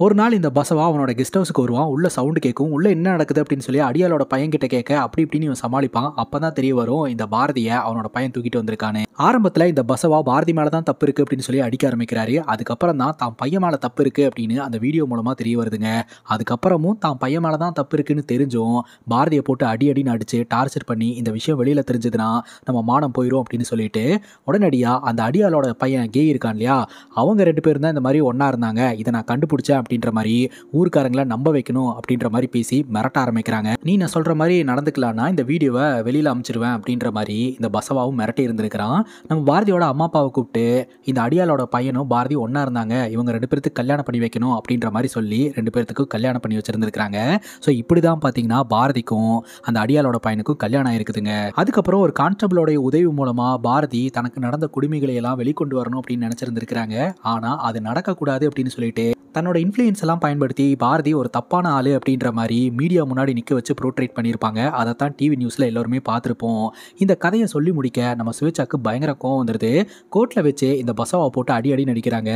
ஒரு நாள் இந்த பசவா அவனோட கெஸ்ட் ஹவுஸுக்கு வருவான். உள்ள சவுண்டு கேட்கும். உள்ள என்ன நடக்குது அப்படின்னு சொல்லி அடியாளோட பையன் கிட்ட கேட்க அப்படி இப்படின்னு இவன் சமாளிப்பான். அப்பதான் தெரிய வரும் இந்த பாரதியை அவனோட பையன் தூக்கிட்டு வந்திருக்கானு. ஆரம்பத்தில் இந்த பசவா பாரதி மேலே தான் தப்பு இருக்குது அப்படின்னு சொல்லி அடிக்க ஆரம்பிக்கிறாரு. அதுக்கப்புறம் தான் பையன் மேலே தப்பு இருக்குது அப்படின்னு அந்த வீடியோ மூலமாக தெரிய வருதுங்க. அதுக்கப்புறமும் பையன் மேலே தான் தப்பு இருக்குன்னு தெரிஞ்சும் பாரதியை போட்டு அடின்னு அடித்து டார்ச்சர் பண்ணி இந்த விஷயம் வெளியில் தெரிஞ்சதுன்னா நம்ம மானம் போயிடும் அப்படின்னு சொல்லிட்டு உடனடியாக அந்த அடியாளோட பையன் கே இருக்கான் இல்லையா, அவங்க 2 பேரும் தான் இந்த மாதிரி ஒன்றா இருந்தாங்க, இதை நான் கண்டுபிடிச்சேன் அப்படின்ற மாதிரி ஊர்க்காரங்களை நம்ப வைக்கணும் அப்படின்ற மாதிரி பேசி மிரட்ட ஆரம்பிக்கிறாங்க. நீ நான் சொல்கிற மாதிரி நடந்துக்கலான்னா இந்த வீடியோவை வெளியில் அமைச்சிருவேன் அப்படின்ற மாதிரி இந்த பசவாவும் மிரட்டி இருந்திருக்கிறான். நம்ம பாரதியோட அம்மா அப்பாவை கூப்பிட்டு இந்த அடியாளோட பையனும் பாரதி ஒன்றா இருந்தாங்க, இவங்க 2 பேருக்கு கல்யாணம் பண்ணி வைக்கணும் அப்படின்ற மாதிரி சொல்லி 2 பேர்த்துக்கும் கல்யாணம் பண்ணி வச்சிருந்துருக்காங்க. ஸோ இப்படி தான் பார்த்தீங்கன்னா பாரதிக்கும் அந்த அடியாளோட பையனுக்கும் கல்யாணம் ஆயிருக்குதுங்க. அதுக்கப்புறம் ஒரு கான்ஸ்டபிளோடைய உதவி மூலமாக பாரதி தனக்கு நடந்த குடிமைகளை எல்லாம் வெளிக்கொண்டு வரணும் அப்படின்னு நினச்சிருந்துருக்காங்க. ஆனால் அது நடக்கக்கூடாது அப்படின்னு சொல்லிட்டு தன்னோட இன்ஃப்ளூயன்ஸ் எல்லாம் பயன்படுத்தி பாரதி ஒரு தப்பான ஆளு அப்படின்ற மாதிரி மீடியா முன்னாடி நிற்க வச்சு ப்ரோட்ரேட் பண்ணியிருப்பாங்க. அதைத்தான் டிவி நியூஸில் எல்லோருமே பார்த்துருப்போம். இந்த கதையை சொல்லி முடிக்க நம்ம ஸ்வேச்சாக்கு பயங்கர கோவம் வந்துடுது. கோர்ட்டில் வச்சு இந்த பசவாவை போட்டு அடி நடிக்கிறாங்க.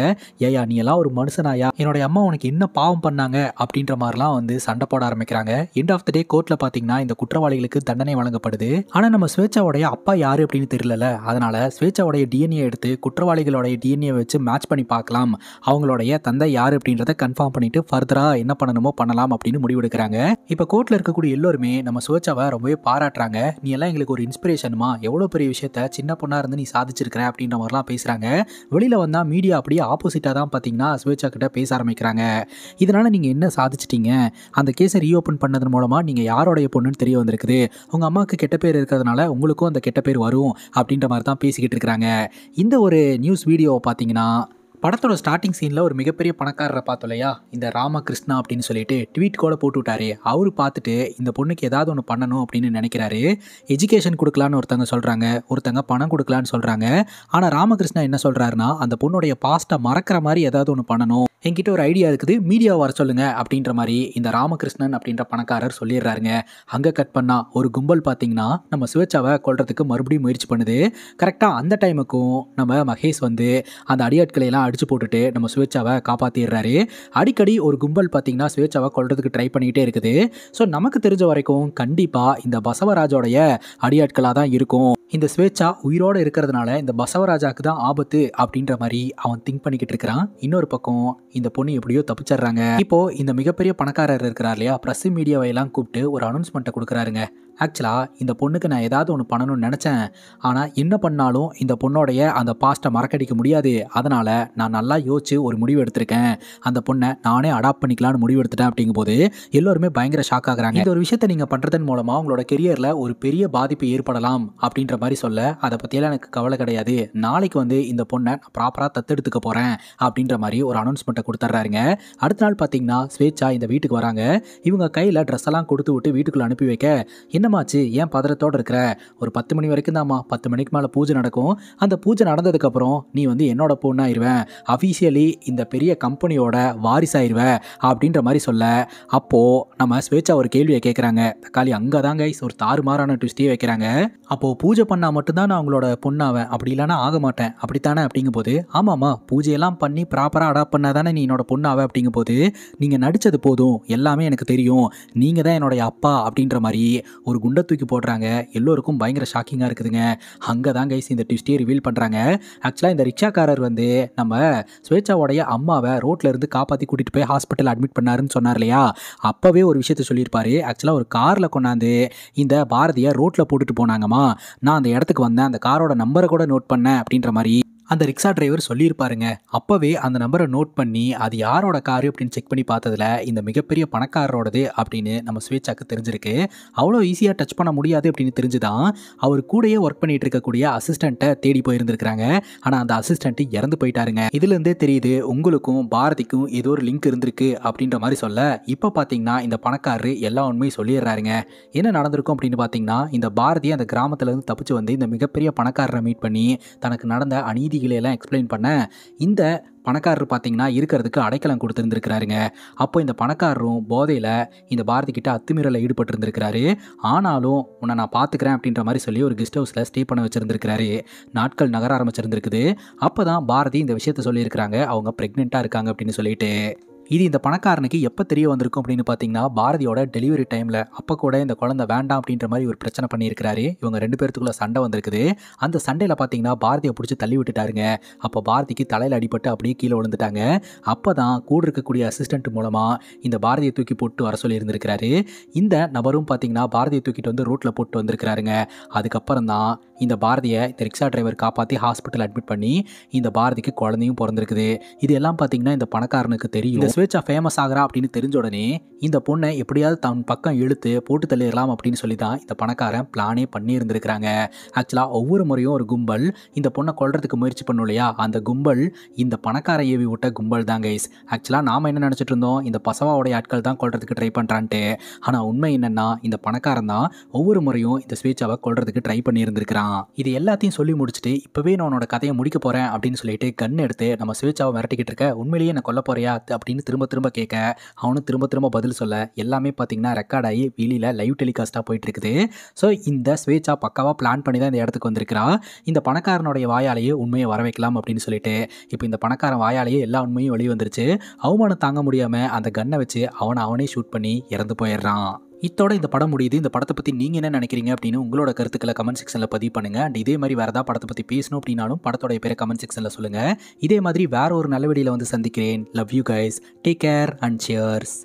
ஏயா நீ எல்லாம் ஒரு மனுஷனாயா, என்னோட அம்மா உனக்கு என்ன பாவம் பண்ணாங்க அப்படின்ற மாதிரிலாம் வந்து சண்டை போட ஆரம்பிக்கிறாங்க. எண்ட் ஆஃப் த டே கோர்ட்டில் பார்த்தீங்கன்னா இந்த குற்றவாளிகளுக்கு தண்டனை வழங்கப்படுது. ஆனால் நம்ம ஸ்வேச்சாவோடைய அப்பா யாரு அப்படின்னு தெரியல. அதனால ஸ்வேச்சாவோடைய டிஎன்ஏ எடுத்து குற்றவாளிகளுடைய டிஎன்ஏ வச்சு மேட்ச் பண்ணி பார்க்கலாம், அவங்களுடைய தந்தை யாரு அப்படின்றத கன்ஃபார்ம் பண்ணிட்டு ஃபர்தரா என்ன பண்ணணுமோ பண்ணலாம் அப்படின்னு முடிவெடுக்கிறாங்க. இப்போ கோர்ட்ல இருக்கக்கூடிய எல்லோருமே நம்ம ஸ்வேச்சாவை ரொம்பவே பாராட்டுறாங்க. நீ எல்லாம் எங்களுக்கு ஒரு இன்ஸ்பிரேஷனுமா, எவ்வளோ பெரிய விஷயத்த சின்ன பொண்ணா இருந்து நீ சாதிச்சிருக்கிற அப்படின்ற மாதிரிலாம் பேசுறாங்க. வெளியில வந்தா மீடியா அப்படியே ஆப்போசிட்டா தான் பார்த்தீங்கன்னா ஸ்வேச்சா கிட்ட பேச ஆரம்பிக்கிறாங்க. இதனால நீங்க என்ன சாதிச்சிட்டீங்க, அந்த கேஸை ரீஓப்பன் பண்ணதன் மூலமா நீங்க யாரோடைய பொண்ணுன்னு தெரிய வந்திருக்குது, உங்க அம்மாவுக்கு கெட்ட பேர் இருக்கிறதுனால உங்களுக்கும் அந்த கெட்ட பேர் வரும் அப்படின்ற மாதிரி தான் பேசிக்கிட்டு இருக்கிறாங்க. இந்த ஒரு நியூஸ் வீடியோவை பார்த்தீங்கன்னா படத்தோட ஸ்டார்டிங் சீனில் ஒரு மிகப்பெரிய பணக்காரரை பார்த்தோம் இல்லையா, இந்த ராமகிருஷ்ணா அப்படின்னு சொல்லிட்டு ட்வீட் கூட போட்டு விட்டாரு. அவரு பார்த்துட்டு இந்த பொண்ணுக்கு ஏதாவது ஒன்று பண்ணணும் அப்படின்னு நினைக்கிறாரு. எஜுகேஷன் கொடுக்கலான்னு ஒருத்தங்க சொல்கிறாங்க, ஒருத்தங்க பணம் கொடுக்கலான்னு சொல்கிறாங்க. ஆனால் ராமகிருஷ்ணா என்ன சொல்கிறாருன்னா அந்த பொண்ணுடைய பாஸ்ட்டை மறக்கிற மாதிரி ஏதாவது ஒன்று பண்ணணும், என்கிட்ட ஒரு ஐடியா இருக்குது, மீடியா வர சொல்லுங்க அப்படின்ற மாதிரி இந்த ராமகிருஷ்ணன் அப்படின்ற பணக்காரர் சொல்லிடுறாருங்க. அங்கே கட் பண்ணால் ஒரு கும்பல் பார்த்தீங்கன்னா நம்ம ஸ்வேச்சாவை கொல்றதுக்கு மறுபடியும் முயற்சி பண்ணுது. கரெக்டாக அந்த டைமுக்கும் நம்ம மகேஷ் வந்து அந்த அடியாட்களையெல்லாம் அடிச்சு போட்டுட்டு நம்ம ஸ்வேச்சாவை காப்பாற்றிடுறாரு. அடிக்கடி ஒரு கும்பல் பார்த்தீங்கன்னா ஸ்வேச்சாவை கொல்றதுக்கு ட்ரை பண்ணிக்கிட்டே இருக்குது. ஸோ நமக்கு தெரிஞ்ச வரைக்கும் கண்டிப்பாக இந்த பசவராஜோடைய அடியாட்களாக தான் இருக்கும். இந்த ஸ்வேச்சா உயிரோடு இருக்கிறதுனால இந்த பசவராஜாக்கு தான் ஆபத்து அப்படின்ற மாதிரி அவன் திங்க் பண்ணிக்கிட்டு இருக்கிறான். இன்னொரு பக்கம் இந்த பொண்ணு எப்படியோ தப்பிச்சிடுறாங்க. இப்போ இந்த மிகப்பெரிய பணக்காரர் இருக்கிறார் இல்லையா, பிரஸ் மீடியாவை எல்லாம் கூப்பிட்டு ஒரு அனௌன்ஸ்மெண்ட்டை கொடுக்குறாருங்க. ஆக்சுவலாக இந்த பொண்ணுக்கு நான் ஏதாவது ஒன்று பண்ணணும்னு நினச்சேன், ஆனால் என்ன பண்ணாலும் இந்த பொண்ணோடைய அந்த பாஸ்ட்டை மறக்கடிக்க முடியாது. அதனால் நான் நல்லா யோசிச்சு ஒரு முடிவு எடுத்திருக்கேன், அந்த பொண்ணை நானே அடாப்ட் பண்ணிக்கலான்னு முடிவு எடுத்துட்டேன் அப்படிங்கும்போது எல்லோருமே பயங்கர ஷாக் ஆகுறாங்க. இந்த ஒரு விஷயத்தை நீங்கள் பண்ணுறதன் மூலமாக உங்களோட கெரியரில் ஒரு பெரிய பாதிப்பு ஏற்படலாம் அப்படின்ற மாதிரி சொல்ல, அதை பற்றியெல்லாம் எனக்கு கவலை கிடையாது, நாளைக்கு வந்து இந்த பொண்ணை நான் ப்ராப்பராக தத்தெடுத்துக்க போகிறேன் அப்படின்ற மாதிரி ஒரு அனௌன்ஸ்மெண்ட்டை கொடுத்துட்றாருங்க. அடுத்த நாள் பார்த்தீங்கன்னா ஸ்வேச்சா இந்த வீட்டுக்கு வராங்க. இவங்க கையில் ட்ரெஸ் எல்லாம் கொடுத்து விட்டு வீட்டுக்குள்ளே அனுப்பி வைக்க, என்னமாச்சு ஏன் பதறத்தோடு இருக்கிற, ஒரு 10 மணி வரைக்கும் தான்மா, 10 மணிக்கு மேலே பூஜை நடக்கும், அந்த பூஜை நடந்ததுக்கப்புறம் நீ வந்து என்னோட பொண்ணாயிருவேன், அஃபீஷியலி இந்த பெரிய கம்பெனியோட வாரிசாயிருவேன் அப்படின்ற மாதிரி சொல்ல, அப்போது நம்ம ஸ்வேச்சா ஒரு கேள்வியை கேட்குறாங்க. தக்காளி அங்கே தான் கைஸ் ஒரு தாறுமாறான ட்விஸ்டே வைக்கிறாங்க. அப்போது பூஜை பண்ணால் மட்டும்தான் நான் உங்களோட பொண்ணாவேன், அப்படி இல்லைனா ஆக மாட்டேன் அப்படித்தானே அப்படிங்கும்போது, ஆமாம்மா பூஜையெல்லாம் பண்ணி ப்ராப்பராக அடாப்ட் பண்ணால் தானே நீ என்னோட பொண்ணாவே அப்படிங்கும்போது, நீங்கள் நடித்தது போதும் எல்லாமே எனக்கு தெரியும், நீங்கள் தான் என்னுடைய அப்பா அப்படின்ற மாதிரி ஒரு குண்டை தூக்கி போடுறாங்க. எல்லோருக்கும் பயங்கர ஷாக்கிங்காக இருக்குதுங்க. அங்கே தான் கைஸ் இந்த ட்விஸ்டே ரிவீல் பண்ணுறாங்க. ஆக்சுவலாக இந்த ரிக்ஷாக்காரர் வந்து நம்ம ஸ்வேச்சாவோடைய அம்மாவை ரோட்டில் இருந்து காப்பாற்றி கூட்டிகிட்டு போய் ஹாஸ்பிட்டல் அட்மிட் பண்ணாருன்னு சொன்னார் இல்லையா, அப்போவே ஒரு விஷயத்த சொல்லியிருப்பாரு. ஆக்சுவலாக ஒரு காரில் கொண்டாந்து இந்த பாரதியை ரோட்டில் போட்டுட்டு போனாங்கம்மா, நான் அந்த இடத்துக்கு வந்தேன், அந்த காரோட நம்பரை கூட நோட் பண்ணேன் அப்படின்ற மாதிரி அந்த ரிக்ஷா டிரைவர் சொல்லியிருப்பாருங்க. அப்போவே அந்த நம்பரை நோட் பண்ணி அது யாரோட காரு அப்படின்னு செக் பண்ணி பார்த்ததுல இந்த மிகப்பெரிய பணக்காரரோடது அப்படின்னு நம்ம ஸ்வேச்சாக்கு தெரிஞ்சிருக்கு. அவ்வளோ ஈஸியாக டச் பண்ண முடியாது அப்படின்னு தெரிஞ்சுதான் அவர் கூடயே ஒர்க் பண்ணிட்டு இருக்கக்கூடிய அசிஸ்டண்ட்டை தேடி போயிருந்துருக்காங்க. ஆனால் அந்த அசிஸ்டண்ட் இறந்து போயிட்டாருங்க. இதுலேருந்தே தெரியுது உங்களுக்கும் பாரதிக்கும் ஏதோ ஒரு லிங்க் இருந்திருக்கு அப்படின்ற மாதிரி சொல்ல, இப்போ பார்த்தீங்கன்னா இந்த பணக்காரரு எல்லா உண்மையும் சொல்லிடுறாருங்க. என்ன நடந்திருக்கும் அப்படின்னு பார்த்தீங்கன்னா, இந்த பாரதி அந்த கிராமத்துலேருந்து தப்பிச்சு வந்து இந்த மிகப்பெரிய பணக்காரரை மீட் பண்ணி தனக்கு நடந்த அநீதி எல்லாம் எக்ஸ்பிளைன் பண்ண, இந்த பணக்காரர் பார்த்தீங்கன்னா இருக்கிறதுக்கு அடைக்கலம் கொடுத்துருந்துருக்கிறாருங்க. அப்போ இந்த பணக்காரரும் போதையில் இந்த பாரதி கிட்ட அத்துமீறலில் ஈடுபட்டு இருந்திருக்கிறாரு. ஆனாலும் உன்னை நான் பார்த்துக்கிறேன் அப்படின்ற மாதிரி சொல்லி ஒரு கெஸ்ட் ஹவுஸில் ஸ்டே பண்ண வச்சுருந்துருக்கிறாரு. நாட்கள் நகர ஆரம்பிச்சிருந்துருக்குது. அப்போ தான் பாரதி இந்த விஷயத்த சொல்லியிருக்கிறாங்க, அவங்க ப்ரெக்னெண்ட்டாக இருக்காங்க அப்படின்னு சொல்லிட்டு. இது இந்த பணக்காரனுக்கு எப்போ தெரிய வந்திருக்கும் அப்படின்னு பார்த்தீங்கன்னா பாரதியோட டெலிவரி டைமில். அப்போ கூட இந்த குழந்தை வேண்டாம் அப்படின்ற மாதிரி ஒரு பிரச்சனை பண்ணியிருக்கிறாரு. இவங்க 2 பேர்த்துக்குள்ள சண்டை வந்திருக்குது. அந்த சண்டையில் பார்த்தீங்கன்னா பாரதியை பிடிச்சி தள்ளி விட்டுட்டாருங்க. அப்போ பாரதிக்கு தலையில் அடிபட்டு அப்படியே கீழே விழுந்துட்டாங்க. அப்போ தான் கூட இருக்கக்கூடிய அசிஸ்டன்ட் மூலமாக இந்த பாரதியை தூக்கி போட்டு வர சொல்லி இருந்திருக்கிறாரு. இந்த நபரும் பார்த்தீங்கன்னா பாரதியை தூக்கிட்டு வந்து ரோட்டில் போட்டு வந்திருக்கிறாருங்க. அதுக்கப்புறம் தான் இந்த பாரதியை இந்த ரிக்ஷா டிரைவர் காப்பாற்றி ஹாஸ்பிட்டல் அட்மிட் பண்ணி இந்த பாரதிக்கு குழந்தையும் பிறந்திருக்குது. இது எல்லாம் பார்த்தீங்கன்னா இந்த பணக்காரனுக்கு தெரியும். இந்த ஸ்வேச்சா ஃபேமஸ் ஆகிறா அப்படின்னு தெரிஞ்ச உடனே இந்த பொண்ணை எப்படியாவது தன் பக்கம் இழுத்து போட்டு தள்ளிடலாம் அப்படின்னு சொல்லி தான் இந்த பணக்காரன் பிளானே பண்ணி இருந்திருக்கிறாங்க. ஆக்சுவலாக ஒவ்வொரு முறையும் ஒரு கும்பல் இந்த பொண்ணை கொல்றதுக்கு முயற்சி பண்ணும் இல்லையா, அந்த கும்பல் இந்த பணக்கார ஏவி விட்ட கும்பல் தான் கைஸ். ஆக்சுவலாக நாம் என்ன நினச்சிட்டு இருந்தோம், இந்த பசவாவுடைய ஆட்கள் தான் கொல்றதுக்கு ட்ரை பண்ணுறான்ட்டு. ஆனால் உண்மை என்னன்னா இந்த பணக்காரன் தான் ஒவ்வொரு முறையும் இந்த ஸ்வேச்சாவை கொல்றதுக்கு ட்ரை பண்ணி இருந்திருக்கிறான். இது எல்லாத்தையும் சொல்லி முடிச்சுட்டு இப்போவே நான் உன்னோட கதையை முடிக்க போகிறேன் அப்படின்னு சொல்லிட்டு கன் எடுத்து நம்ம ஸ்வேச்சாவை மிரட்டிக்கிட்டு இருக்க, உண்மையிலேயே நான் கொல்ல போறியா அப்படின்னு திரும்ப திரும்ப கேட்க, அவனும் திரும்ப திரும்ப பதில் சொல்ல, எல்லாமே பார்த்தீங்கன்னா ரெக்கார்ட் ஆகி வெளியில் லைவ் டெலிகாஸ்ட்டாக போயிட்டு இருக்குது. ஸோ இந்த ஸ்வேச்சா பக்காவாக பிளான் பண்ணி தான் இந்த இடத்துக்கு வந்திருக்கிறா. இந்த பணக்காரனுடைய வாயாலேயே உண்மையை வர வைக்கலாம் அப்படின்னு சொல்லிட்டு இப்போ இந்த பணக்காரன் வாயாலேயே எல்லா உண்மையும் வெளியே வந்துருச்சு. அவமானம் தாங்க முடியாமல் அந்த கன்னை வச்சு அவனே ஷூட் பண்ணி இறந்து போயிடுறான். இத்தோட இந்த படம் முடியுது. இந்த படத்தை பற்றி நீங்கள் என்ன நினைக்கிறீங்க அப்படின்னு உங்களோட கருத்துக்களை கமெண்ட் செக்ஷனில் பதிவு பண்ணுங்கள். அண்ட் இதே மாதிரி வேறு ஏதாவது படத்தை பற்றி பேசணும் அப்படின்னாலும் படத்தோடைய பேரை கமெண்ட் செக்ஷனில் சொல்லுங்கள். இதே மாதிரி வேற ஒரு நல்ல வீடியோவில் வந்து சந்திக்கிறேன். Love you guys. Take care and cheers.